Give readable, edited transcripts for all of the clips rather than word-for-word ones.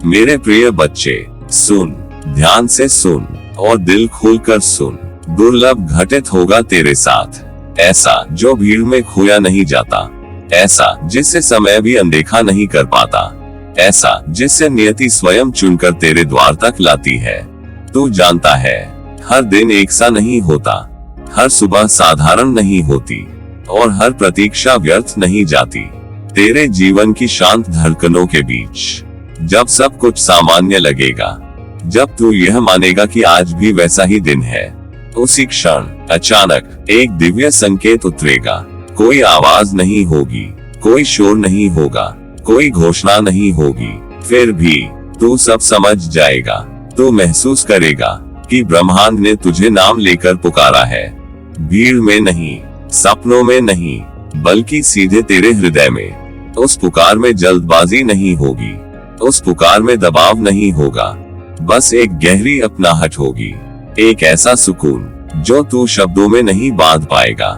मेरे प्रिय बच्चे, सुन, ध्यान से सुन और दिल खोलकर सुन। दुर्लभ घटित होगा तेरे साथ, ऐसा जो भीड़ में खोया नहीं जाता, ऐसा जिससे समय भी अनदेखा नहीं कर पाता, ऐसा जिससे नियति स्वयं चुनकर तेरे द्वार तक लाती है। तू जानता है, हर दिन एक सा नहीं होता, हर सुबह साधारण नहीं होती और हर प्रतीक्षा व्यर्थ नहीं जाती। तेरे जीवन की शांत धड़कनों के बीच जब सब कुछ सामान्य लगेगा, जब तू यह मानेगा कि आज भी वैसा ही दिन है, उसी क्षण अचानक एक दिव्य संकेत उतरेगा। कोई आवाज नहीं होगी, कोई शोर नहीं होगा, कोई घोषणा नहीं होगी, फिर भी तू सब समझ जाएगा। तू महसूस करेगा कि ब्रह्मांड ने तुझे नाम लेकर पुकारा है। भीड़ में नहीं, सपनों में नहीं, बल्कि सीधे तेरे हृदय में। उस पुकार में जल्दबाजी नहीं होगी, उस पुकार में दबाव नहीं होगा, बस एक गहरी अपनाहट होगी, एक ऐसा सुकून जो तू शब्दों में नहीं बांध पाएगा।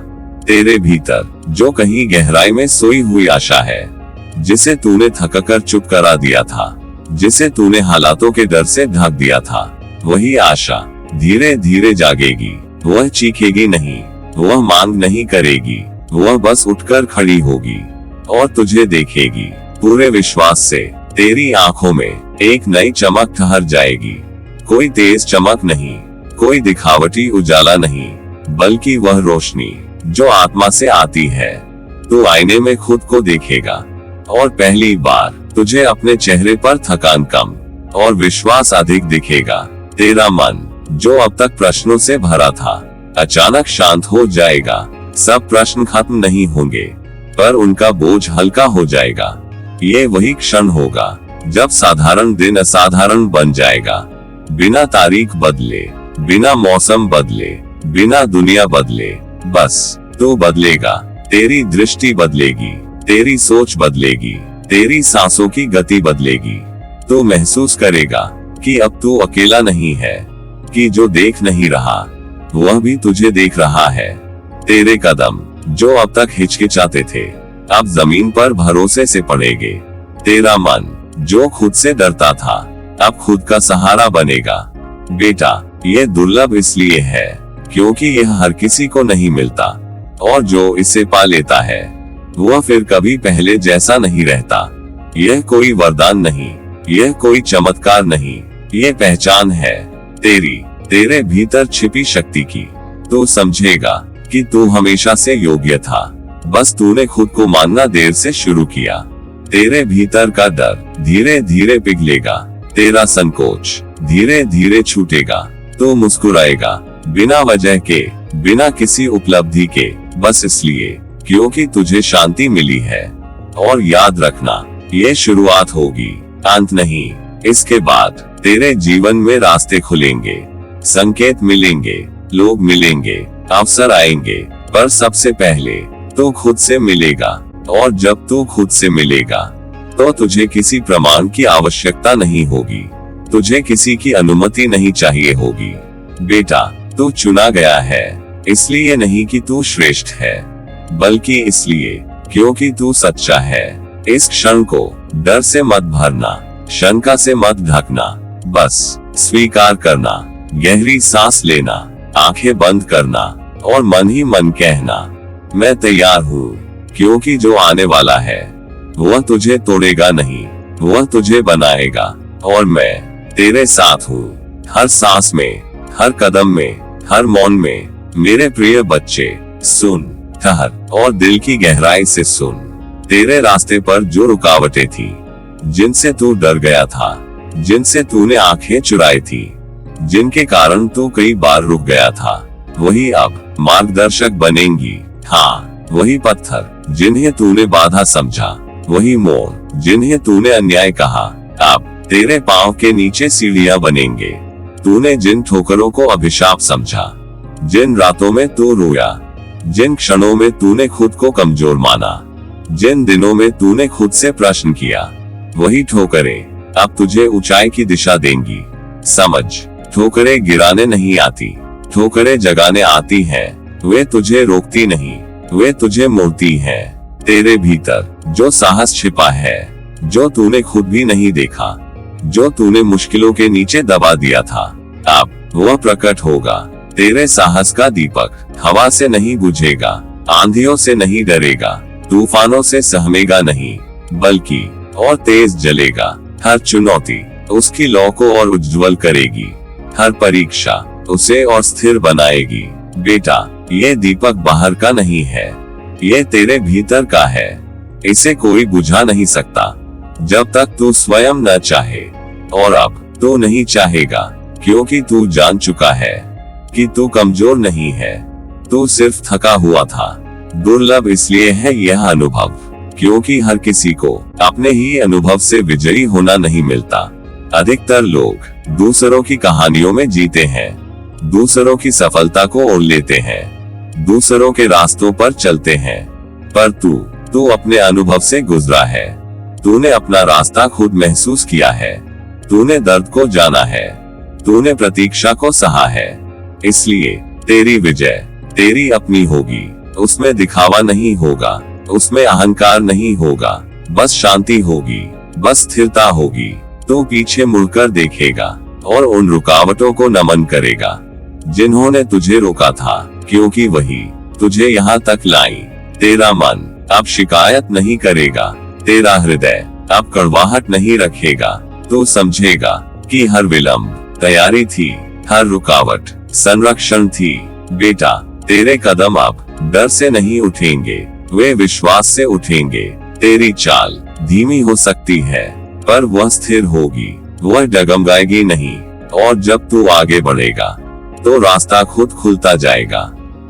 तेरे भीतर जो कहीं गहराई में सोई हुई आशा है, जिसे तूने थककर चुप करा दिया था, जिसे तूने हालातों के डर से ढक दिया था, वही आशा धीरे धीरे जागेगी। वह चीखेगी नहीं, वह मांग नहीं करेगी, वह बस उठकर खड़ी होगी और तुझे देखेगी पूरे विश्वास से। तेरी आंखों में एक नई चमक ठहर जाएगी। कोई तेज चमक नहीं, कोई दिखावटी उजाला नहीं, बल्कि वह रोशनी जो आत्मा से आती है। तू आईने में खुद को देखेगा और पहली बार तुझे अपने चेहरे पर थकान कम और विश्वास अधिक दिखेगा। तेरा मन जो अब तक प्रश्नों से भरा था, अचानक शांत हो जाएगा। सब प्रश्न खत्म नहीं होंगे, पर उनका बोझ हल्का हो जाएगा। ये वही क्षण होगा जब साधारण दिन असाधारण बन जाएगा। बिना तारीख बदले, बिना मौसम बदले, बिना दुनिया बदले, बस तू बदलेगा। तेरी दृष्टि बदलेगी, तेरी सोच बदलेगी, तेरी सांसों की गति बदलेगी। तू महसूस करेगा कि अब तू अकेला नहीं है, कि जो देख नहीं रहा वह भी तुझे देख रहा है। तेरे कदम जो अब तक हिचकिचाते थे, अब जमीन पर भरोसे से पड़ेंगे। तेरा मन जो खुद से डरता था, अब खुद का सहारा बनेगा। बेटा, ये दुर्लभ इसलिए है क्योंकि यह हर किसी को नहीं मिलता, और जो इसे पा लेता है वह फिर कभी पहले जैसा नहीं रहता। यह कोई वरदान नहीं, यह कोई चमत्कार नहीं, यह पहचान है तेरी, तेरे भीतर छिपी शक्ति की। तू समझेगा कि तू हमेशा से योग्य था, बस तूने खुद को मानना देर से शुरू किया। तेरे भीतर का डर धीरे धीरे पिघलेगा, तेरा संकोच धीरे धीरे छूटेगा। तू मुस्कुराएगा बिना वजह के, बिना किसी उपलब्धि के, बस इसलिए क्योंकि तुझे शांति मिली है। और याद रखना, ये शुरुआत होगी, अंत नहीं। इसके बाद तेरे जीवन में रास्ते खुलेंगे, संकेत मिलेंगे, लोग मिलेंगे, अवसर आएंगे, पर सबसे पहले तो खुद से मिलेगा। और जब तू खुद से मिलेगा तो तुझे किसी प्रमाण की आवश्यकता नहीं होगी, तुझे किसी की अनुमति नहीं चाहिए होगी। बेटा, तू चुना गया है, इसलिए नहीं कि तू श्रेष्ठ है, बल्कि इसलिए क्योंकि तू सच्चा है। इस क्षण को डर से मत भरना, शंका से मत ढकना, बस स्वीकार करना, गहरी सांस लेना, आंखें बंद करना और मन ही मन कहना, मैं तैयार हूँ। क्योंकि जो आने वाला है वह तुझे तोड़ेगा नहीं, वह तुझे बनाएगा। और मैं तेरे साथ हूँ, हर सांस में, हर कदम में, हर मौन में। मेरे प्रिय बच्चे, सुन, ठहर और दिल की गहराई से सुन। तेरे रास्ते पर जो रुकावटें थी, जिनसे तू डर गया था, जिनसे तूने आंखें चुराई थी, जिनके कारण तू कई बार रुक गया था, वही अब मार्गदर्शक बनेंगी। हाँ, वही पत्थर जिन्हें तूने बाधा समझा, वही मोड़ जिन्हें तूने अन्याय कहा, अब तेरे पांव के नीचे सीढ़ियां बनेंगे। तूने जिन ठोकरों को अभिशाप समझा, जिन रातों में तू रोया, जिन क्षणों में तूने खुद को कमजोर माना, जिन दिनों में तूने खुद से प्रश्न किया, वही ठोकरें अब तुझे ऊंचाई की दिशा देंगी। समझ, ठोकरें गिराने नहीं आती, ठोकरें जगाने आती हैं। वे तुझे रोकती नहीं, वे तुझे मोड़ती हैं। तेरे भीतर जो साहस छिपा है, जो तूने खुद भी नहीं देखा, जो तूने मुश्किलों के नीचे दबा दिया था, अब वह प्रकट होगा। तेरे साहस का दीपक हवा से नहीं बुझेगा, आंधियों से नहीं डरेगा, तूफानों से सहमेगा नहीं, बल्कि और तेज जलेगा। हर चुनौती उसकी लौ को और उज्ज्वल करेगी, हर परीक्षा उसे और स्थिर बनाएगी। बेटा, ये दीपक बाहर का नहीं है, ये तेरे भीतर का है। इसे कोई बुझा नहीं सकता जब तक तू स्वयं न चाहे, और अब तू नहीं चाहेगा, क्योंकि तू जान चुका है कि तू कमजोर नहीं है, तू सिर्फ थका हुआ था। दुर्लभ इसलिए है यह अनुभव, क्योंकि हर किसी को अपने ही अनुभव से विजयी होना नहीं मिलता। अधिकतर लोग दूसरों की कहानियों में जीते हैं, दूसरों की सफलता को ओढ़ लेते हैं, दूसरों के रास्तों पर चलते हैं, पर तू अपने अनुभव से गुजरा है। तूने अपना रास्ता खुद महसूस किया है, तूने दर्द को जाना है, तूने प्रतीक्षा को सहा है। इसलिए तेरी विजय तेरी अपनी होगी, उसमें दिखावा नहीं होगा, उसमें अहंकार नहीं होगा, बस शांति होगी, बस स्थिरता होगी। तू पीछे मुड़कर देखेगा और उन रुकावटों को नमन करेगा जिन्होंने तुझे रोका था, क्योंकि वही तुझे यहाँ तक लाई। तेरा मन अब शिकायत नहीं करेगा, तेरा हृदय अब कड़वाहट नहीं रखेगा। तू समझेगा कि हर विलंब तैयारी थी, हर रुकावट संरक्षण थी। बेटा, तेरे कदम अब डर से नहीं उठेंगे, वे विश्वास से उठेंगे। तेरी चाल धीमी हो सकती है, पर वह स्थिर होगी, वह डगमगाएगी नहीं। और जब तू आगे बढ़ेगा तो रास्ता खुद खुलता जाएगा,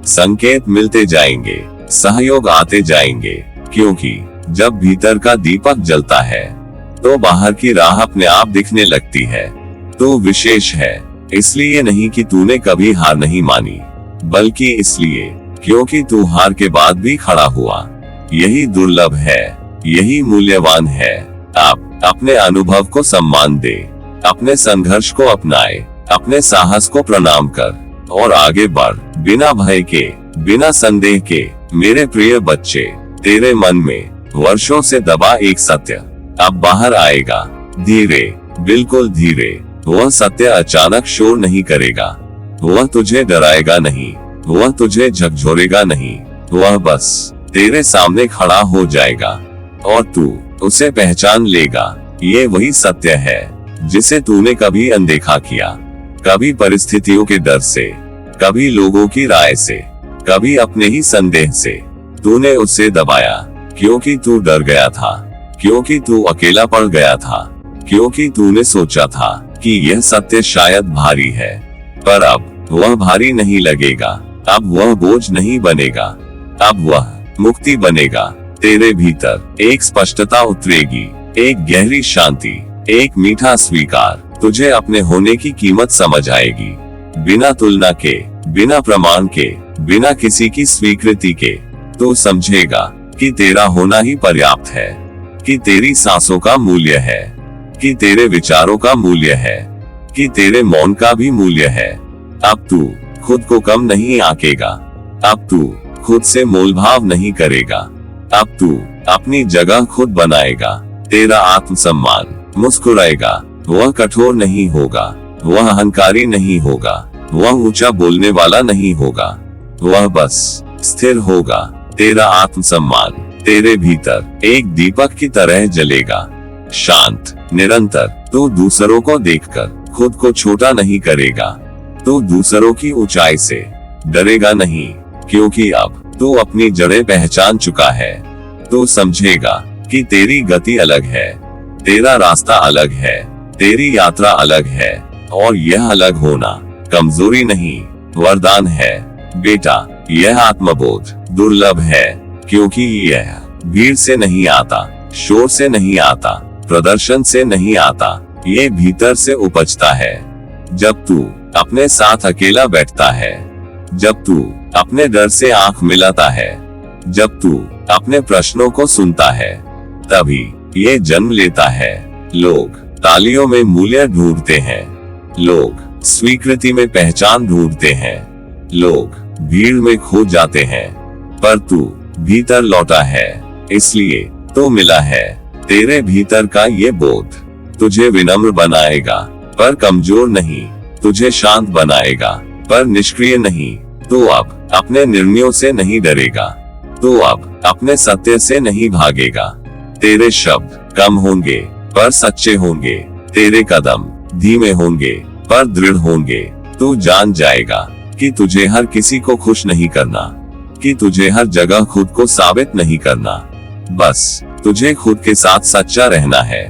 संकेत मिलते जाएंगे, सहयोग आते जाएंगे। क्योंकि जब भीतर का दीपक जलता है तो बाहर की राह अपने आप दिखने लगती है। तू विशेष है इसलिए नहीं कि तूने कभी हार नहीं मानी, बल्कि इसलिए क्योंकि तू हार के बाद भी खड़ा हुआ। यही दुर्लभ है, यही मूल्यवान है। आप अपने अनुभव को सम्मान दे, अपने संघर्ष को अपनाए, अपने साहस को प्रणाम कर और आगे बढ़, बिना भय के, बिना संदेह के। मेरे प्रिय बच्चे, तेरे मन में वर्षों से दबा एक सत्य अब बाहर आएगा, धीरे, बिल्कुल धीरे। वह सत्य अचानक शोर नहीं करेगा, वह तुझे डराएगा नहीं, वह तुझे झकझोरेगा नहीं, वह बस तेरे सामने खड़ा हो जाएगा और तू उसे पहचान लेगा। ये वही सत्य है जिसे तूने कभी अनदेखा किया, कभी परिस्थितियों के डर से, कभी लोगों की राय से, कभी अपने ही संदेह से। तूने उसे दबाया क्योंकि तू डर गया था, क्योंकि तू अकेला पड़ गया था, क्योंकि तूने सोचा था कि यह सत्य शायद भारी है। पर अब वह भारी नहीं लगेगा, अब वह बोझ नहीं बनेगा, अब वह मुक्ति बनेगा। तेरे भीतर एक स्पष्टता उतरेगी, एक गहरी शांति, एक मीठा स्वीकार। तुझे अपने होने की कीमत समझ आएगी, बिना तुलना के, बिना प्रमाण के, बिना किसी की स्वीकृति के। तू समझेगा कि तेरा होना ही पर्याप्त है, कि तेरी सांसों का मूल्य है, कि तेरे विचारों का मूल्य है, कि तेरे मौन का भी मूल्य है। अब तू खुद को कम नहीं आंकेगा, अब तू खुद से मोलभाव नहीं करेगा, अब तू अपनी जगह खुद बनाएगा। तेरा आत्मसम्मान मुस्कुराएगा, वह कठोर नहीं होगा, वह अहंकारी नहीं होगा, वह ऊंचा बोलने वाला नहीं होगा, वह बस स्थिर होगा। तेरा आत्मसम्मान तेरे भीतर एक दीपक की तरह जलेगा, शांत, निरंतर। तू दूसरों को देखकर खुद को छोटा नहीं करेगा, तू दूसरों की ऊंचाई से डरेगा नहीं, क्योंकि अब तू अपनी जड़ें पहचान चुका है। तू समझेगा कि तेरी गति अलग है, तेरा रास्ता अलग है, तेरी यात्रा अलग है, और यह अलग होना कमजोरी नहीं, वरदान है। बेटा, यह आत्मबोध दुर्लभ है, क्योंकि यह भीड़ से नहीं आता, शोर से नहीं आता, प्रदर्शन से नहीं आता, ये भीतर से उपजता है। जब तू अपने साथ अकेला बैठता है, जब तू अपने डर से आंख मिलाता है, जब तू अपने प्रश्नों को सुनता है, तभी ये जन्म लेता है। लोग तालियों में मूल्य ढूंढते हैं, लोग स्वीकृति में पहचान ढूंढते हैं, लोग भीड़ में खो जाते हैं, पर तू भीतर लौटा है, इसलिए तो मिला है। तेरे भीतर का ये बोध तुझे विनम्र बनाएगा पर कमजोर नहीं, तुझे शांत बनाएगा पर निष्क्रिय नहीं। तू अब अपने निर्णयों से नहीं डरेगा, तू अब अपने सत्य से नहीं भागेगा। तेरे शब्द कम होंगे पर सच्चे होंगे, तेरे कदम धीमे होंगे पर दृढ़ होंगे। तू जान जाएगा कि तुझे हर किसी को खुश नहीं करना, कि तुझे हर जगह खुद को साबित नहीं करना। बस तुझे खुद के साथ सच्चा रहना है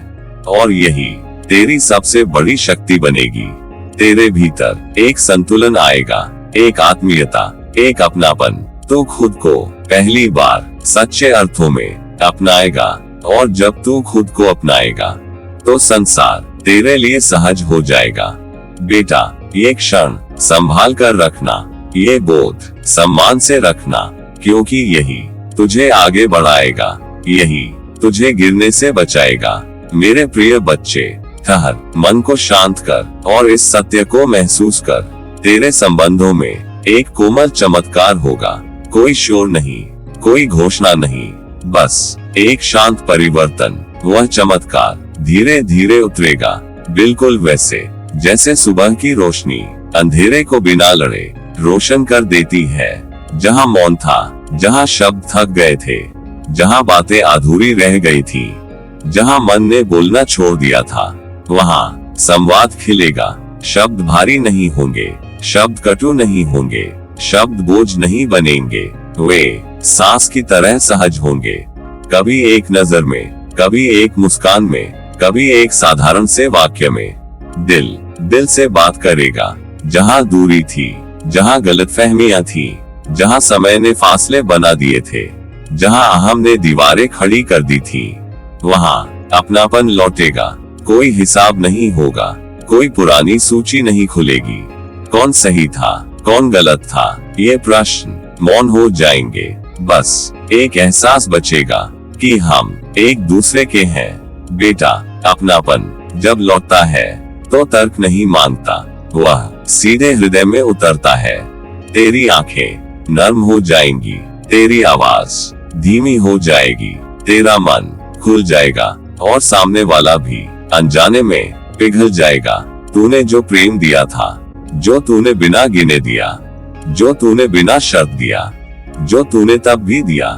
और यही तेरी सबसे बड़ी शक्ति बनेगी। तेरे भीतर एक संतुलन आएगा, एक आत्मीयता, एक अपनापन। तू खुद को पहली बार सच्चे अर्थों में अपनाएगा और जब तू खुद को अपनाएगा तो संसार तेरे लिए सहज हो जाएगा। बेटा, ये क्षण संभाल कर रखना, ये बोध सम्मान से रखना, क्योंकि यही तुझे आगे बढ़ाएगा, यही तुझे गिरने से बचाएगा। मेरे प्रिय बच्चे, ठहर, मन को शांत कर और इस सत्य को महसूस कर। तेरे संबंधों में एक कोमल चमत्कार होगा, कोई शोर नहीं, कोई घोषणा नहीं, बस एक शांत परिवर्तन। वह चमत्कार धीरे धीरे उतरेगा, बिल्कुल वैसे जैसे सुबह की रोशनी अंधेरे को बिना लड़े रोशन कर देती है। जहाँ मौन था, जहाँ शब्द थक गए थे, जहाँ बातें अधूरी रह गई थी, जहाँ मन ने बोलना छोड़ दिया था, वहाँ संवाद खिलेगा। शब्द भारी नहीं होंगे, शब्द कटु नहीं होंगे, शब्द बोझ नहीं बनेंगे, वे सांस की तरह सहज होंगे। कभी एक नजर में, कभी एक मुस्कान में, कभी एक साधारण से वाक्य में। दिल दिल से बात करेगा। जहाँ दूरी थी, जहाँ गलतफहमियां थी, जहाँ समय ने फासले बना दिए थे, जहाँ अहम ने दीवारें खड़ी कर दी थी, वहाँ अपनापन लौटेगा। कोई हिसाब नहीं होगा, कोई पुरानी सूची नहीं खुलेगी। कौन सही था, कौन गलत था, ये प्रश्न मौन हो जाएंगे। बस एक एहसास बचेगा कि हम एक दूसरे के हैं। बेटा, अपनापन जब लौटता है तो तर्क नहीं मांगता, वह सीधे हृदय में उतरता है। तेरी आंखें नर्म हो जाएंगी, तेरी आवाज धीमी हो जाएगी, तेरा मन खुल जाएगा और सामने वाला भी अनजाने में पिघल जाएगा। तूने जो प्रेम दिया था, जो तूने बिना गिने दिया, जो तूने बिना शर्त दिया, जो तूने तब भी दिया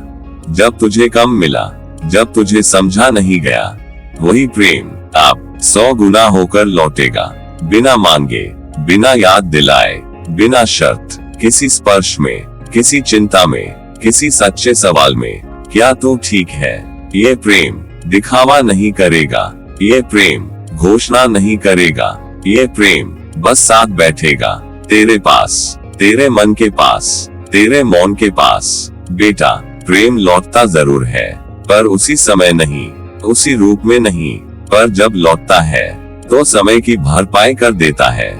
जब तुझे कम मिला, जब तुझे समझा नहीं गया, वही प्रेम अब 100 गुना होकर लौटेगा। बिना मांगे, बिना याद दिलाए, बिना शर्त, किसी स्पर्श में, किसी चिंता में, किसी सच्चे सवाल में, क्या तू ठीक है? ये प्रेम दिखावा नहीं करेगा, ये प्रेम घोषणा नहीं करेगा, ये प्रेम बस साथ बैठेगा, तेरे पास, तेरे मन के पास, तेरे मौन के पास। बेटा, प्रेम लौटता जरूर है, पर उसी समय नहीं, उसी रूप में नहीं, पर जब लौटता है तो समय की भरपाई कर देता है।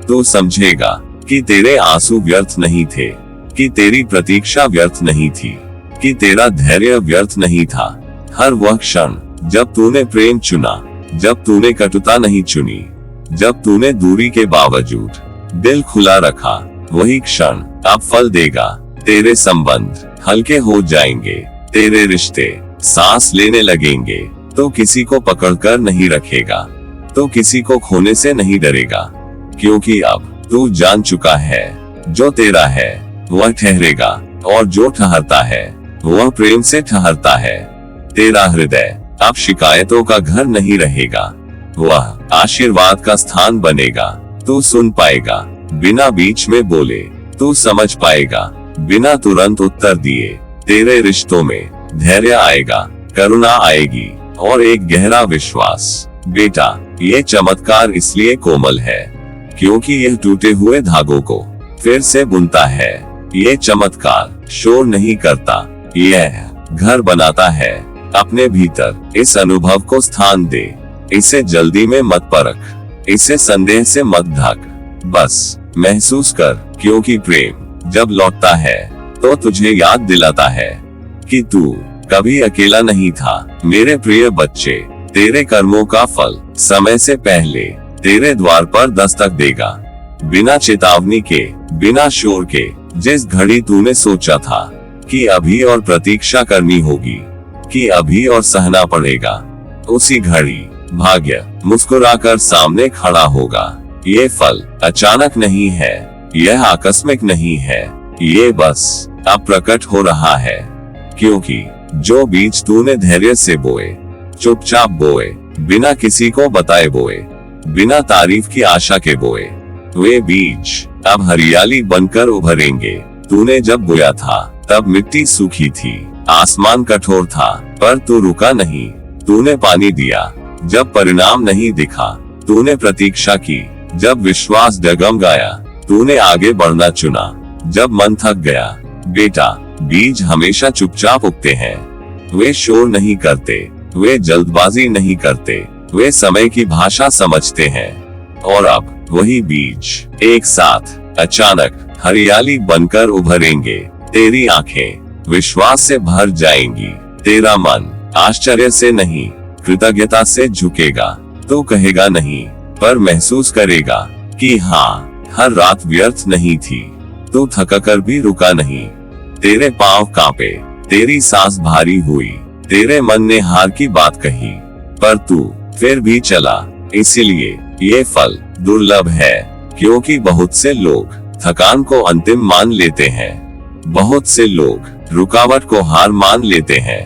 तू समझेगा कि तेरे आंसू व्यर्थ नहीं थे, कि तेरी प्रतीक्षा व्यर्थ नहीं थी, कि तेरा धैर्य व्यर्थ नहीं था। हर वह क्षण जब तूने प्रेम चुना, जब तूने कटुता नहीं चुनी, जब तूने दूरी के बावजूद दिल खुला रखा, वही क्षण अब फल देगा। तेरे संबंध हल्के हो जाएंगे, तेरे रिश्ते सांस लेने लगेंगे। तो किसी को पकड़कर नहीं रखेगा, तो किसी को खोने से नहीं डरेगा, क्योंकि अब तू जान चुका है जो तेरा है वह ठहरेगा और जो ठहरता है वह प्रेम से ठहरता है। तेरा हृदय अब शिकायतों का घर नहीं रहेगा, वह आशीर्वाद का स्थान बनेगा। तू सुन पाएगा बिना बीच में बोले, तू समझ पाएगा बिना तुरंत उत्तर दिए। तेरे रिश्तों में धैर्य आएगा, करुणा आएगी और एक गहरा विश्वास। बेटा, ये चमत्कार इसलिए कोमल है क्योंकि यह टूटे हुए धागों को फिर से बुनता है। ये चमत्कार शोर नहीं करता, यह घर बनाता है। अपने भीतर इस अनुभव को स्थान दे, इसे जल्दी में मत परख, इसे संदेह से मत ढक, बस महसूस कर, क्योंकि प्रेम जब लौटता है तो तुझे याद दिलाता है कि तू कभी अकेला नहीं था। मेरे प्रिय बच्चे, तेरे कर्मों का फल समय से पहले तेरे द्वार पर दस्तक देगा। बिना चेतावनी के, बिना शोर के, जिस घड़ी तूने सोचा था कि अभी और प्रतीक्षा करनी होगी, कि अभी और सहना पड़ेगा, उसी घड़ी भाग्य मुस्कुराकर सामने खड़ा होगा। ये फल अचानक नहीं है, यह आकस्मिक नहीं है, ये बस अब प्रकट हो रहा है। क्योंकि जो बीज तूने धैर्य से बोए, चुपचाप बोए, बिना किसी को बताए बोए, बिना तारीफ की आशा के बोए, वे बीज अब हरियाली बनकर उभरेंगे। तूने जब बोया था तब मिट्टी सूखी थी, आसमान कठोर था, पर तू रुका नहीं। तूने पानी दिया जब परिणाम नहीं दिखा, तूने प्रतीक्षा की जब विश्वास डगमगाया, तूने आगे बढ़ना चुना जब मन थक गया। बेटा, बीज हमेशा चुपचाप उगते हैं, वे शोर नहीं करते, वे जल्दबाजी नहीं करते, वे समय की भाषा समझते हैं। और अब वही बीज एक साथ अचानक हरियाली बनकर उभरेंगे। तेरी आंखें विश्वास से भर जाएंगी, तेरा मन आश्चर्य से नहीं कृतज्ञता से झुकेगा। तो कहेगा नहीं, पर महसूस करेगा कि हाँ, हर रात व्यर्थ नहीं थी। तू थककर भी रुका नहीं, तेरे पांव कांपे, तेरी सांस भारी हुई, तेरे मन ने हार की बात कही, पर तू फिर भी चला। इसीलिए ये फल दुर्लभ है, क्योंकि बहुत से लोग थकान को अंतिम मान लेते हैं, बहुत से लोग रुकावट को हार मान लेते हैं,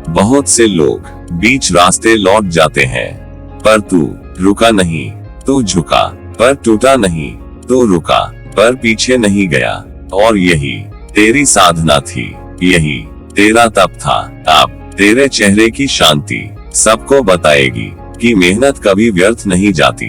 बहुत से लोग बीच रास्ते लौट जाते हैं, पर तू रुका नहीं, तू झुका पर टूटा नहीं, तू रुका पर पीछे नहीं गया। और यही तेरी साधना थी, यही तेरा तप था। अब तेरे चेहरे की शांति सबको बताएगी कि मेहनत कभी व्यर्थ नहीं जाती।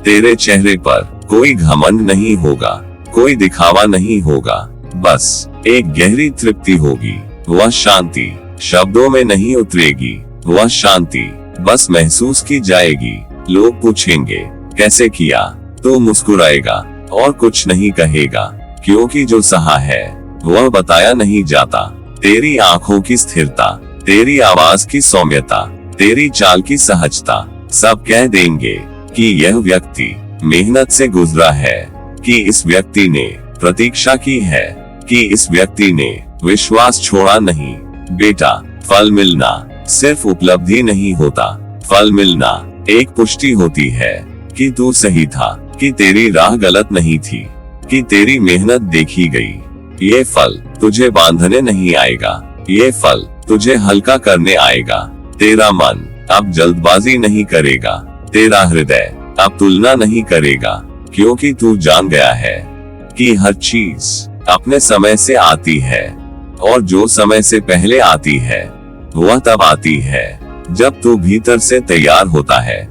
तेरे चेहरे पर कोई घमंड नहीं होगा, कोई दिखावा नहीं होगा, बस एक गहरी तृप्ति होगी। वह शांति शब्दों में नहीं उतरेगी, वह शांति बस महसूस की जाएगी। लोग पूछेंगे कैसे किया, तो मुस्कुराएगा और कुछ नहीं कहेगा, क्योंकि जो सहा है वह बताया नहीं जाता। तेरी आंखों की स्थिरता, तेरी आवाज की सौम्यता, तेरी चाल की सहजता सब कह देंगे कि यह व्यक्ति मेहनत से गुजरा है, कि इस व्यक्ति ने प्रतीक्षा की है, कि इस व्यक्ति ने विश्वास छोड़ा नहीं। बेटा, फल मिलना सिर्फ उपलब्धि नहीं होता, फल मिलना एक पुष्टि होती है कि तू सही था, कि तेरी राह गलत नहीं थी, कि तेरी मेहनत देखी गई। ये फल तुझे बांधने नहीं आएगा, ये फल तुझे हल्का करने आएगा। तेरा मन अब जल्दबाजी नहीं करेगा, तेरा हृदय अब तुलना नहीं करेगा, क्योंकि तू जान गया है कि हर चीज अपने समय से आती है, और जो समय से पहले आती है वह तब आती है जब तू भीतर से तैयार होता है।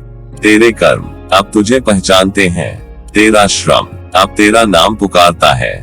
तेरे कर्म अब तुझे पहचानते हैं, तेरा श्रम अब तेरा नाम पुकारता है।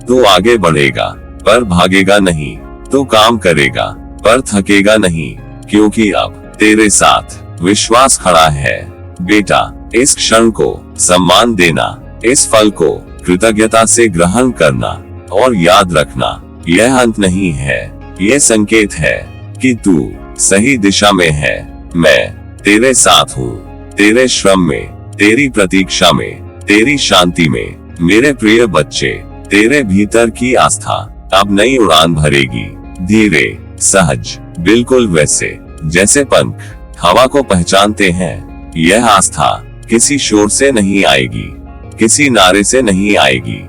तू आगे बढ़ेगा पर भागेगा नहीं, तू काम करेगा पर थकेगा नहीं, क्योंकि अब तेरे साथ विश्वास खड़ा है। बेटा, इस क्षण को सम्मान देना, इस फल को कृतज्ञता से ग्रहण करना, और याद रखना यह अंत नहीं है, यह संकेत है कि तू सही दिशा में है। मैं तेरे साथ हूँ, तेरे श्रम में, तेरी प्रतीक्षा में, तेरी शांति में। मेरे प्रिय बच्चे, तेरे भीतर की आस्था अब नई उड़ान भरेगी, धीरे, सहज, बिल्कुल वैसे जैसे पंख हवा को पहचानते हैं। यह आस्था किसी शोर से नहीं आएगी, किसी नारे से नहीं आएगी,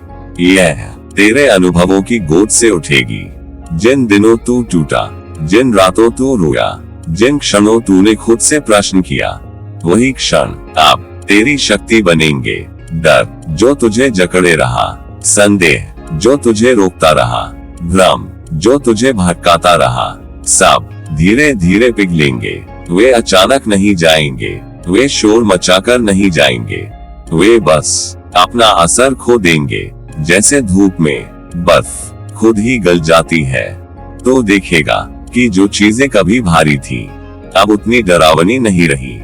यह तेरे अनुभवों की गोद से उठेगी। जिन दिनों तू टूटा, जिन रातों तू रोया, जिन क्षणों तूने खुद से प्रश्न किया, वही क्षण अब तेरी शक्ति बनेंगे। डर जो तुझे जकड़े रहा, संदेह जो तुझे रोकता रहा, भ्रम जो तुझे भटकाता रहा, सब धीरे धीरे पिघलेंगे। वे अचानक नहीं जाएंगे, वे शोर मचाकर नहीं जाएंगे, वे बस अपना असर खो देंगे, जैसे धूप में बर्फ खुद ही गल जाती है। तो देखेगा कि जो चीजें कभी भारी थी अब उतनी डरावनी नहीं रही,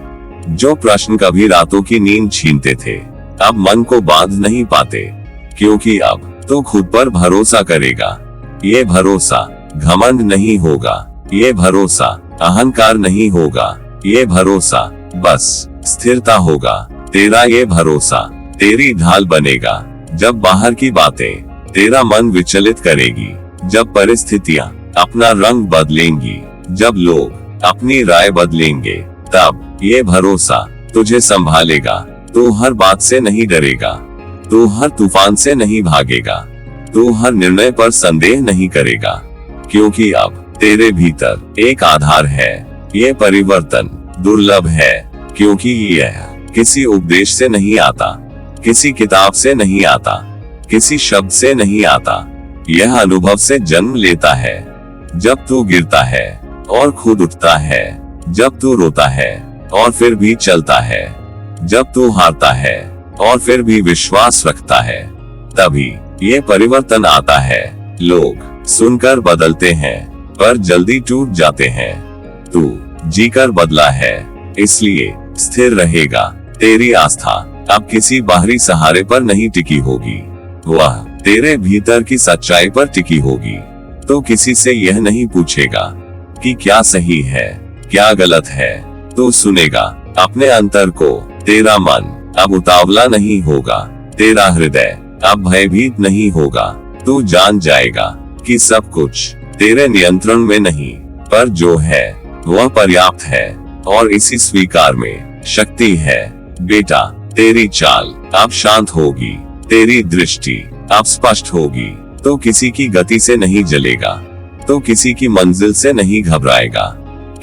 जो प्रश्न कभी रातों की नींद छीनते थे अब मन को बांध नहीं पाते, क्योंकि अब तो खुद पर भरोसा करेगा। ये भरोसा घमंड नहीं होगा, ये भरोसा अहंकार नहीं होगा, ये भरोसा बस स्थिरता होगा। तेरा ये भरोसा तेरी ढाल बनेगा जब बाहर की बातें तेरा मन विचलित करेगी, जब परिस्थितियां अपना रंग बदलेंगी, जब लोग अपनी राय बदलेंगे, तब ये भरोसा तुझे संभालेगा। तू हर बात से नहीं डरेगा। तू हर तूफान से नहीं भागेगा। तू हर निर्णय पर संदेह नहीं करेगा, क्योंकि अब तेरे भीतर एक आधार है। ये परिवर्तन दुर्लभ है, क्योंकि यह किसी उपदेश से नहीं आता, किसी किताब से नहीं आता, किसी शब्द से नहीं आता। यह अनुभव से जन्म लेता है। जब तू गिरता है और खुद उठता है, जब तू रोता है और फिर भी चलता है, जब तू हारता है और फिर भी विश्वास रखता है, तभी ये परिवर्तन आता है। लोग सुनकर बदलते हैं, पर जल्दी टूट जाते हैं। तू जीकर बदला है, इसलिए स्थिर रहेगा। तेरी आस्था अब किसी बाहरी सहारे पर नहीं टिकी होगी, वह तेरे भीतर की सच्चाई पर टिकी होगी। तो किसी से यह नहीं पूछेगा कि क्या सही है, क्या गलत है। तू सुनेगा अपने अंतर को। तेरा मन अब उतावला नहीं होगा। तेरा हृदय अब भयभीत नहीं होगा। तू जान जाएगा कि सब कुछ तेरे नियंत्रण में नहीं, पर जो है वह पर्याप्त है, और इसी स्वीकार में शक्ति है। बेटा, तेरी चाल अब शांत होगी। तेरी दृष्टि अब स्पष्ट होगी। तो किसी की गति से नहीं जलेगा, तो किसी की मंजिल से नहीं घबराएगा,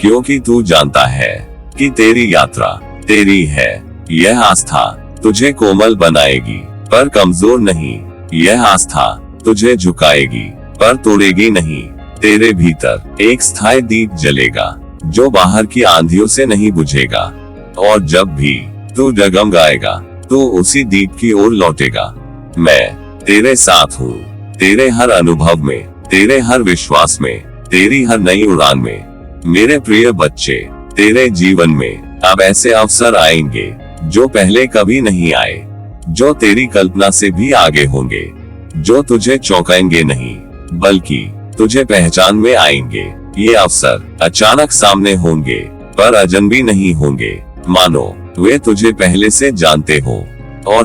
क्योंकि तू जानता है कि तेरी यात्रा तेरी है। यह आस्था तुझे कोमल बनाएगी, पर कमजोर नहीं। यह आस्था तुझे झुकाएगी, पर तोड़ेगी नहीं। तेरे भीतर एक स्थायी दीप जलेगा, जो बाहर की आंधियों से नहीं बुझेगा, और जब भी तू डगमगाएगा, तो उसी दीप की ओर लौटेगा। मैं तेरे साथ हूँ, तेरे हर अनुभव में, तेरे हर विश्वास में, तेरी हर नई उड़ान में। मेरे प्रिय बच्चे, तेरे जीवन में अब ऐसे अवसर आएंगे जो पहले कभी नहीं आए, जो तेरी कल्पना से भी आगे होंगे, जो तुझे चौंकाएंगे नहीं, बल्कि तुझे पहचान में आएंगे। ये अवसर अचानक सामने होंगे, पर अजनबी नहीं होंगे। मानो वे तुझे पहले से जानते हो, और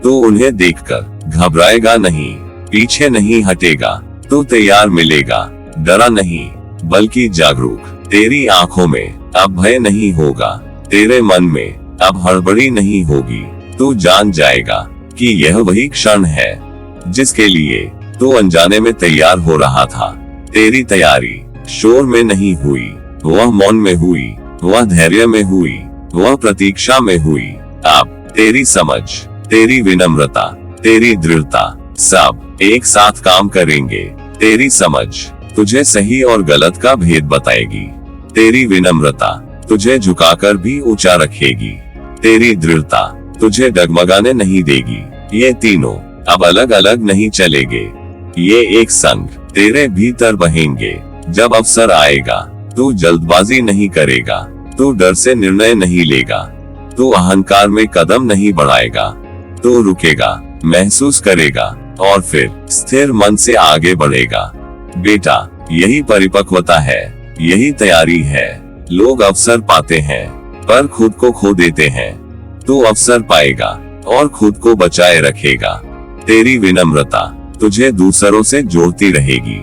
तू उन्हें देखकर घबराएगा नहीं, पीछे नहीं हटेगा। तू तैयार मिलेगा, डरा नहीं, बल्कि जागरूक। तेरी आंखों में अब भय नहीं होगा, तेरे मन में अब हड़बड़ी नहीं होगी। तू जान जाएगा कि यह वही क्षण है जिसके लिए तू अनजाने में तैयार हो रहा था। तेरी तैयारी शोर में नहीं हुई, वह मौन में हुई, वह धैर्य में हुई, वह प्रतीक्षा में हुई। अब तेरी समझ, तेरी विनम्रता, तेरी दृढ़ता सब एक साथ काम करेंगे। तेरी समझ तुझे सही और गलत का भेद बताएगी। तेरी विनम्रता तुझे झुकाकर भी ऊंचा रखेगी। तेरी दृढ़ता तुझे डगमगाने नहीं देगी। ये तीनों अब अलग अलग नहीं चलेंगे, ये एक संग तेरे भीतर बहेंगे। जब अवसर आएगा, तू जल्दबाजी नहीं करेगा, तू डर से निर्णय नहीं लेगा, तू अहंकार में कदम नहीं बढ़ाएगा। तू रुकेगा, महसूस करेगा, और फिर स्थिर मन से आगे बढ़ेगा। बेटा, यही परिपक्वता है, यही तैयारी है। लोग अवसर पाते हैं, पर खुद को खो देते हैं। तू अवसर पाएगा और खुद को बचाए रखेगा। तेरी विनम्रता तुझे दूसरों से जोड़ती रहेगी।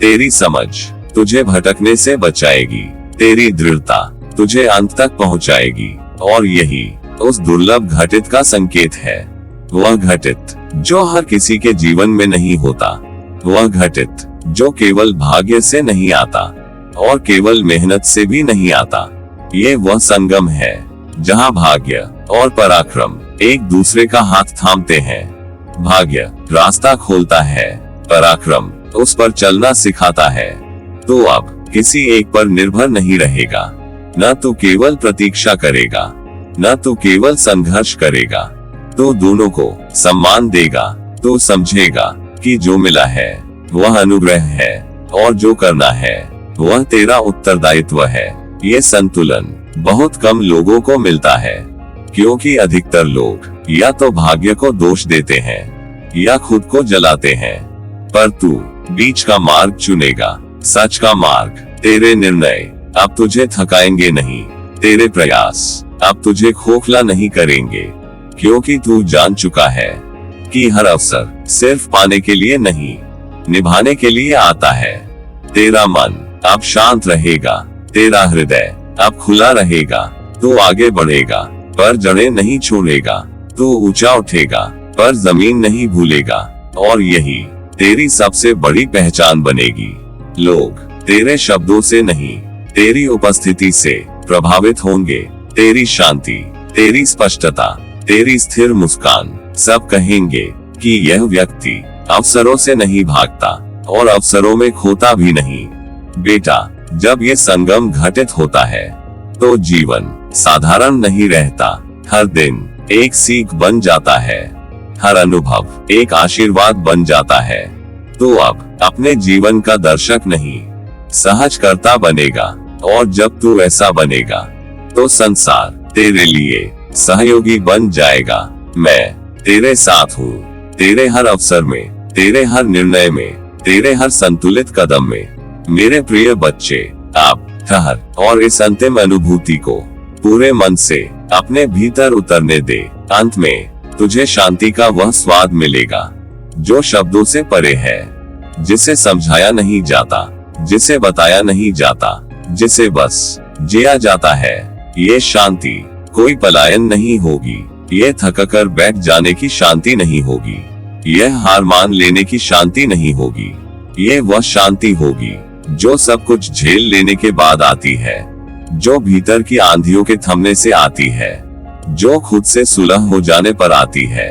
तेरी समझ तुझे भटकने से बचाएगी। तेरी दृढ़ता तुझे अंत तक पहुंचाएगी। और यही उस दुर्लभ घटित का संकेत है। वह घटित जो हर किसी के जीवन में नहीं होता, वह घटित जो केवल भाग्य से नहीं आता और केवल मेहनत से भी नहीं आता। ये वह संगम है जहाँ भाग्य और पराक्रम एक दूसरे का हाथ थामते हैं। भाग्य रास्ता खोलता है, पराक्रम उस पर चलना सिखाता है। तो अब किसी एक पर निर्भर नहीं रहेगा। न तो केवल प्रतीक्षा करेगा, न तो केवल संघर्ष करेगा, तो दोनों को सम्मान देगा। तो समझेगा कि जो मिला है वह अनुग्रह है, और जो करना है वह तेरा उत्तरदायित्व है। ये संतुलन बहुत कम लोगों को मिलता है, क्योंकि अधिकतर लोग या तो भाग्य को दोष देते हैं या खुद को जलाते हैं। पर तू बीच का मार्ग चुनेगा, सच का मार्ग। तेरे निर्णय अब तुझे थकाएंगे नहीं, तेरे प्रयास अब तुझे खोखला नहीं करेंगे, क्योंकि तू जान चुका है कि हर अवसर सिर्फ पाने के लिए नहीं, निभाने के लिए आता है। तेरा मन अब शांत रहेगा, तेरा हृदय अब खुला रहेगा। तू आगे बढ़ेगा, पर जड़ें नहीं छोड़ेगा। तू ऊंचा उठेगा पर जमीन नहीं भूलेगा, और यही तेरी सबसे बड़ी पहचान बनेगी। लोग तेरे शब्दों से नहीं, तेरी उपस्थिति से प्रभावित होंगे। तेरी शांति, तेरी स्पष्टता, तेरी स्थिर मुस्कान, सब कहेंगे कि यह व्यक्ति अवसरों से नहीं भागता और अवसरों में खोता भी नहीं। बेटा, जब ये संगम घटित होता है तो जीवन साधारण नहीं रहता। हर दिन एक सीख बन जाता है, हर अनुभव एक आशीर्वाद बन जाता है। तो अब अपने जीवन का दर्शक नहीं, सहजकर्ता बनेगा, और जब तू ऐसा बनेगा तो संसार तेरे लिए सहयोगी बन जाएगा। मैं तेरे साथ हूँ, तेरे हर अवसर में, तेरे हर निर्णय में, तेरे हर संतुलित कदम में। मेरे प्रिय बच्चे, आप ठहर और इस अंतिम अनुभूति को पूरे मन से अपने भीतर उतरने दे। अंत में तुझे शांति का वह स्वाद मिलेगा जो शब्दों से परे है, जिसे समझाया नहीं जाता, जिसे बताया नहीं जाता, जिसे बस जिया जाता है। ये शांति कोई पलायन नहीं होगी, ये थककर बैठ जाने की शांति नहीं होगी, यह हार मान लेने की शांति नहीं होगी। ये वह शांति होगी जो सब कुछ झेल लेने के बाद आती है, जो भीतर की आंधियों के थमने से आती है, जो खुद से सुलह हो जाने पर आती है।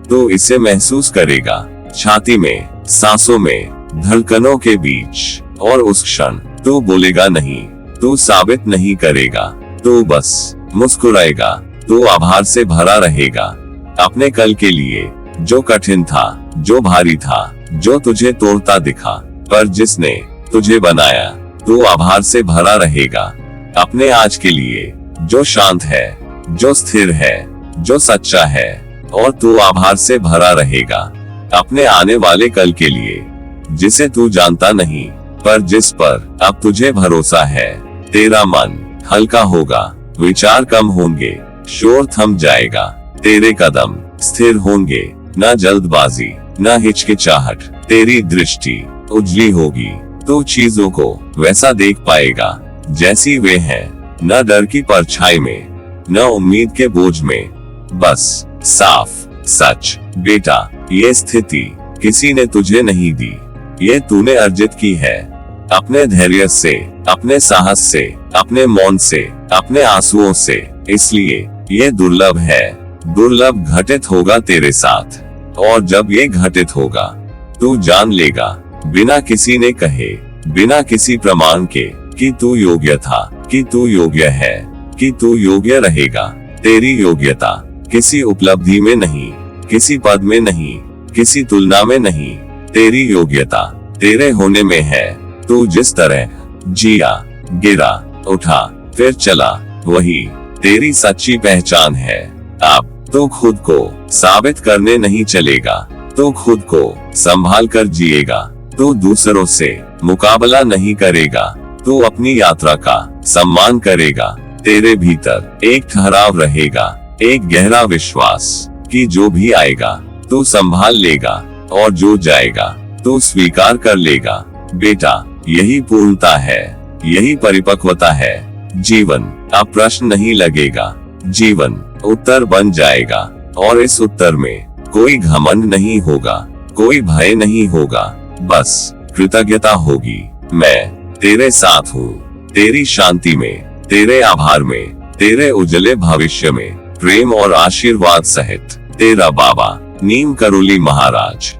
तो इसे महसूस करेगा, छाती में, सांसों में, धड़कनों के बीच। और उस क्षण तू बोलेगा नहीं, तू साबित नहीं करेगा, तू बस मुस्कुराएगा। तू आभार से भरा रहेगा अपने कल के लिए, जो कठिन था, जो भारी था, जो तुझे तोड़ता दिखा, पर जिसने तुझे बनाया। तू आभार से भरा रहेगा अपने आज के लिए, जो शांत है, जो स्थिर है, जो सच्चा है। और तू आभार से भरा रहेगा अपने आने वाले कल के लिए, जिसे तू जानता नहीं, पर जिस पर अब तुझे भरोसा है। तेरा मन हल्का होगा, विचार कम होंगे, शोर थम जाएगा, तेरे कदम स्थिर होंगे, न जल्दबाजी, न हिचकिचाहट। तेरी दृष्टि उजली होगी, तू चीजों को वैसा देख पाएगा जैसी वे हैं, न डर की परछाई में, न उम्मीद के बोझ में, बस साफ सच। बेटा, ये स्थिति किसी ने तुझे नहीं दी, ये तूने अर्जित की है, अपने धैर्य से, अपने साहस से, अपने मौन से, अपने आंसुओं से। इसलिए ये दुर्लभ है, दुर्लभ घटित होगा तेरे साथ। और जब ये घटित होगा तू जान लेगा, बिना किसी ने कहे, बिना किसी प्रमाण के, कि तू योग्य था, कि तू योग्य है, कि तू योग्य रहेगा। तेरी योग्यता किसी उपलब्धि में नहीं, किसी पद में नहीं, किसी तुलना में नहीं। तेरी योग्यता तेरे होने में है। तू जिस तरह जिया, गिरा, उठा, फिर चला, वही तेरी सच्ची पहचान है। अब तो खुद को साबित करने नहीं चलेगा, तो खुद को संभाल कर जिएगा, तो दूसरों से मुकाबला नहीं करेगा, तो अपनी यात्रा का सम्मान करेगा। तेरे भीतर एक ठहराव रहेगा, एक गहरा विश्वास कि जो भी आएगा तू संभाल लेगा, और जो जाएगा तू स्वीकार कर लेगा। बेटा, यही पूर्णता है, यही परिपक्वता है। जीवन अब प्रश्न नहीं लगेगा, जीवन उत्तर बन जाएगा, और इस उत्तर में कोई घमंड नहीं होगा, कोई भय नहीं होगा, बस कृतज्ञता होगी। मैं तेरे साथ हूँ, तेरी शांति में, तेरे आभार में, तेरे उजले भविष्य में, प्रेम और आशीर्वाद सहित। तेरा बाबा नीम करोली महाराज।